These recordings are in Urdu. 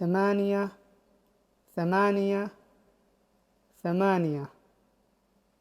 ثمانية، ثمانية، ثمانية।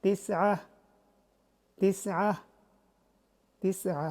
تسعة، تسعة، تسعة।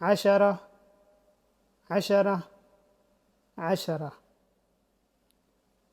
عشرة، عشرة، عشرة।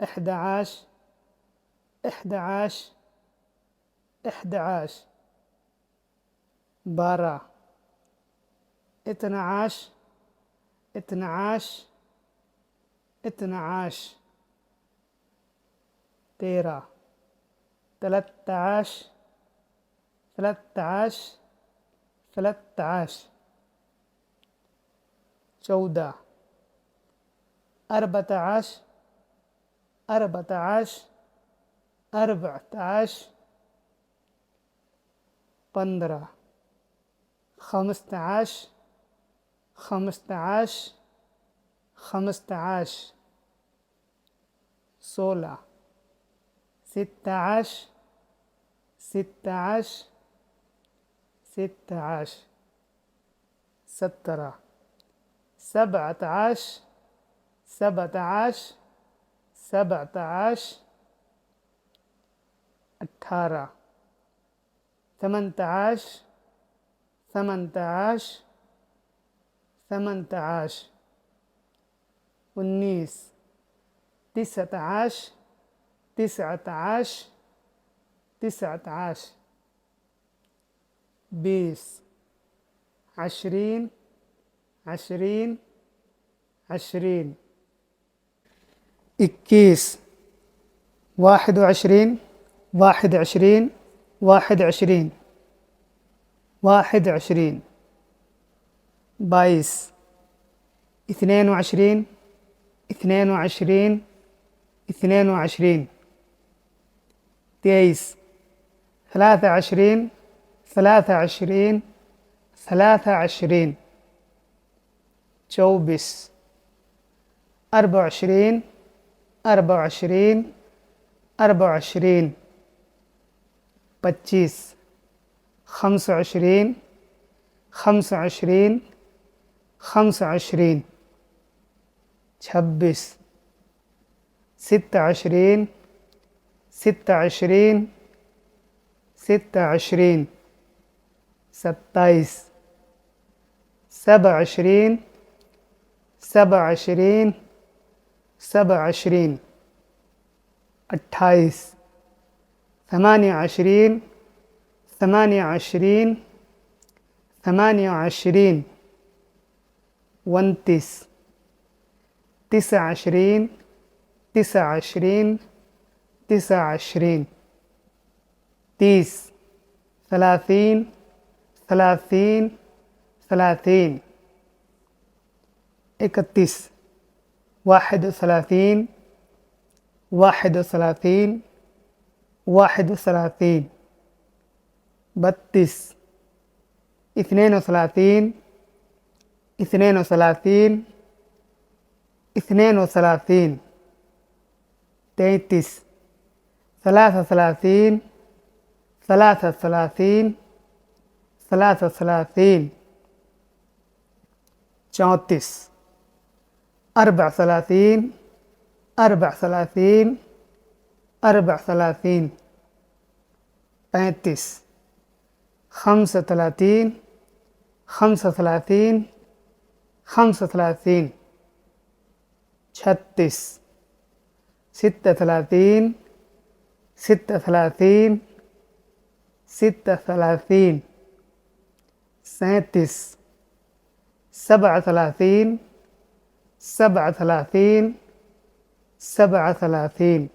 إحدى عشر، إحدى عشر، إحدى عشر। بارہ، اثنا عشر، اثنا عشر، اثنا عشر۔ تیرہ، ثلاثة عشر، ثلاثة عشر، ثلاثة عشر۔ چودہ، أربعة عشر، أربعة عشر، أربعة عشر۔ پندرہ، خمسة عشر، خمسة عشر، خمسة عشر۔ سولہ، ستة عشر، ستة عشر، ستة عشر۔ سترہ، سبعة عشر، سبعة عشر، سبعة عشر۔ اٹھارہ، ثمانية عشر، ثمانية عشر، ثمانية عشر۔ انیس، تسعة عشر، تسعة عشر، تسعة عشر۔ بیس، عشرين، عشرين، عشرين۔ اکیس، واحد وعشرين، واحد وعشرين، واحد وعشرين، واحد وعشرين۔ بائیس، اثنين وعشرين، اثنين وعشرين، اثنين وعشرين۔ تیئیس، ثلاثة وعشرين، ثلاثة وعشرين، ثلاثة وعشرين۔ چوبیس، أربعة وعشرين، أربعة وعشرين، أربعة وعشرين۔ پچیس، خمسة وعشرين، خمسة وعشرين، خمسة وعشرين۔ چھبیس، ستة وعشرين، ستة وعشرين، ستة وعشرين۔ ستائیس، سبعة وعشرين، سبعة وعشرين، سبعة وعشرين۔ اٹھائیس، ثمانية وعشرين، ثمانية وعشرين، ثمانية وعشرين۔ انتیس، تسعة وعشرين، تسعة وعشرين، تسعة وعشرين۔ تیس، ثلاثين، ثلاثين، ثلاثين۔ اکتیس، واحد وثلاثين، واحد وثلاثين، واحد وثلاثين۔ بتیس، اثنين وثلاثين، اثنين وثلاثين، اثنين وثلاثين۔ تینتیس، ثلاثة وثلاثين، ثلاثة وثلاثين ثلاثة وثلاثين 34 أربع وثلاثين أربع وثلاثين أربع وثلاثين 35 خمسة وثلاثين خمسة وثلاثين خمسة وثلاثين 36 ستة وثلاثين ستة وثلاثين ستة وثلاثين 37 سبعة وثلاثين سبعة وثلاثين سبعة وثلاثين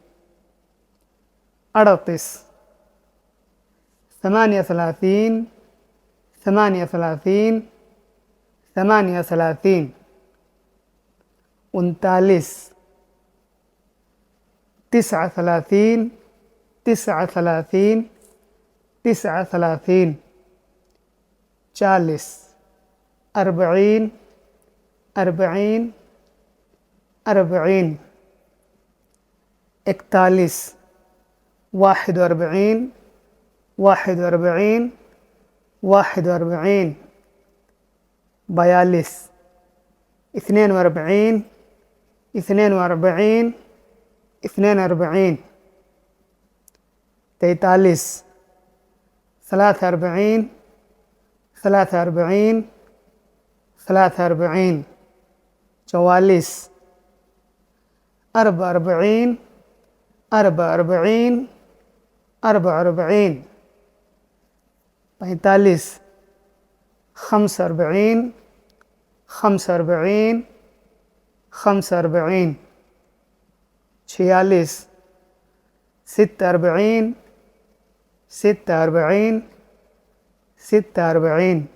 38 ثمانية وثلاثين ثمانية وثلاثين ثمانية وثلاثين 39 تسعة وثلاثين تسعة وثلاثين تسعة وثلاثين 40 40 40 40 41 41 41 41 42 42 42 42 43 43 43 43 44 44 44 44 45 45 45 45 46 46 46 46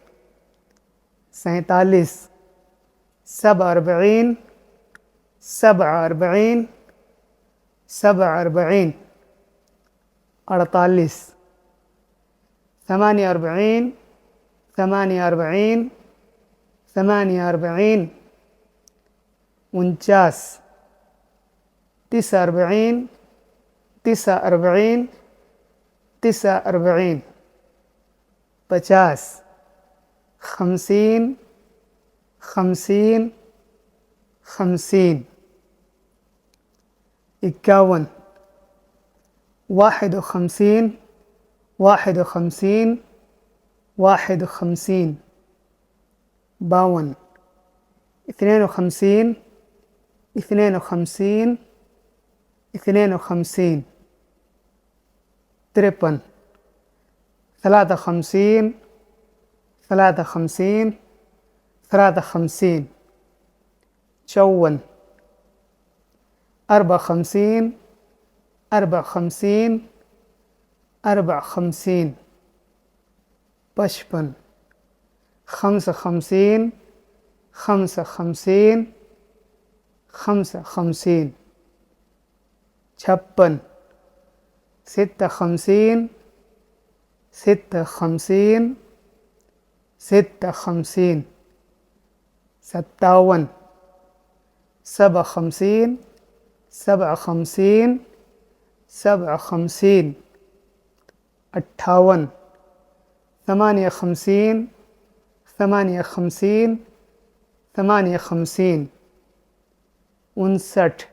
47 47 47 47 48 48 48 48 49 49 49 49 50 50 50 50 51 51 51 51 52 52 52 52 53 53 53 53 54 54 54 54 55 55 55 55 56 56 56 56 57 57 57 57 58 58 58 58 59 59 59 59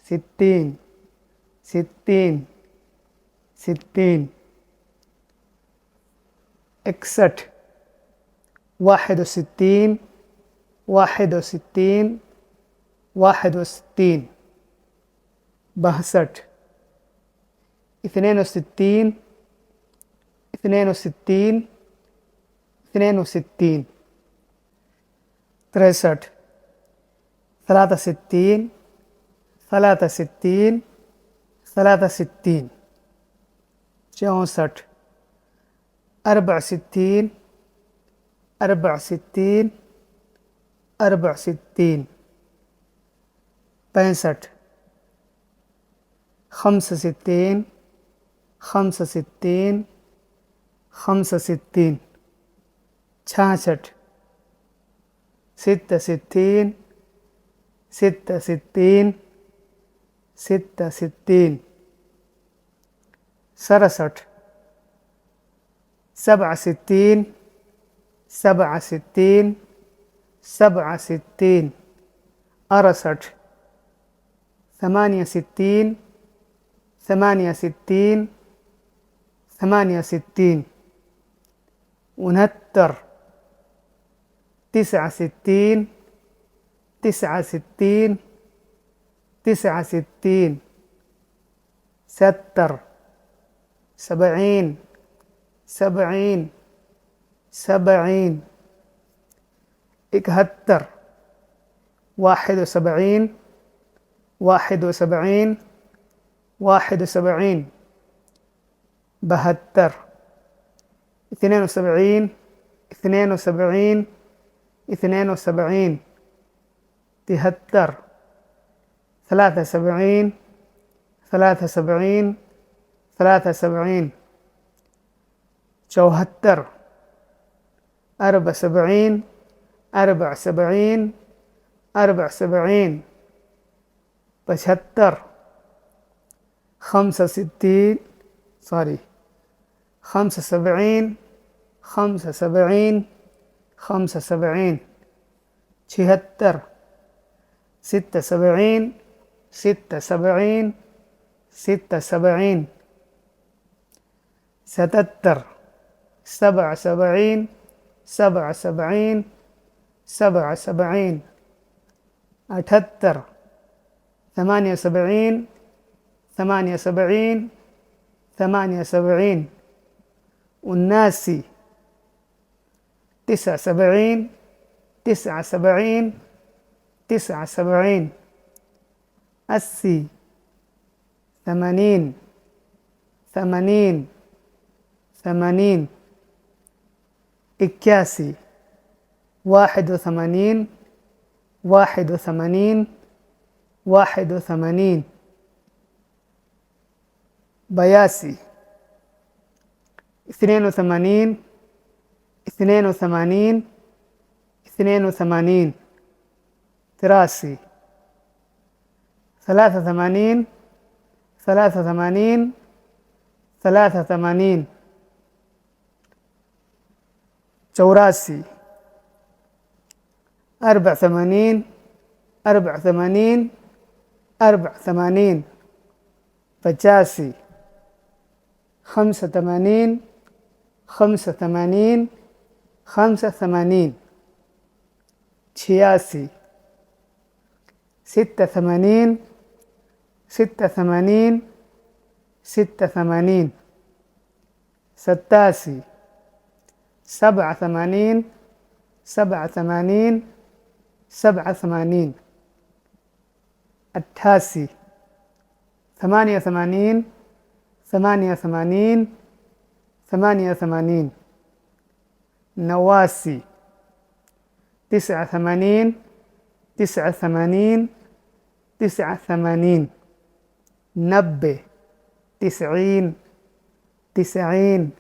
60 60 60 60 61 61 61 61 62 62 62 62 63 63 63 63 64 64 64 64 65 65 65 65 66 ستة ستين ستة ستين ستة ستين 67 67 67 67 68 68 68 68 69 69 69 69 70 70 70 70 71 71 71 71 72 72 72 72 73 73 73 73 74 74 74 74 75 65 75 75 75 76 76 76 76 77 77 77 77 78 78 78 78 والناسي 79 79 79 السي 80 80 80 إكاسي 81 81 81 بياسي 82 82 82 تراسي 83 83 83 چوراسي 84 84 84 85 85 85 85 86 86 86 86 ستاسي 87 87 87 التاسي 88 88 88 نواسي 89 89 89 نبه 90 90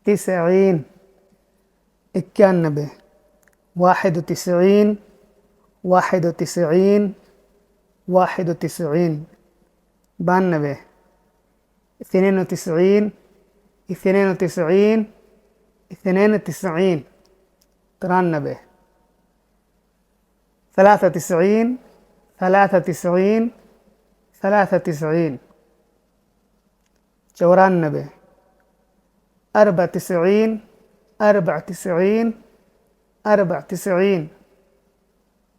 90 إكانبه 91 91 91 بانبه 92 92 92 ترانبه 93 93 93 چورانبه 94 94 94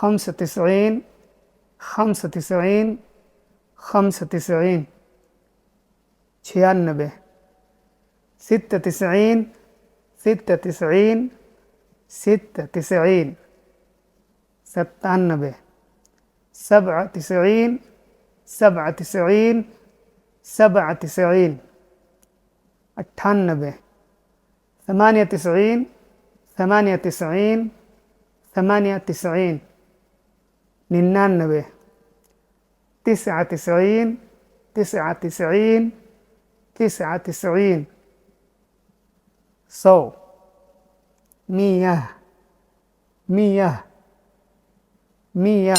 95 95 95 96 96 96 96 97 97 97 97 98 98 98 98 99 99 99 99 100 مية مية مية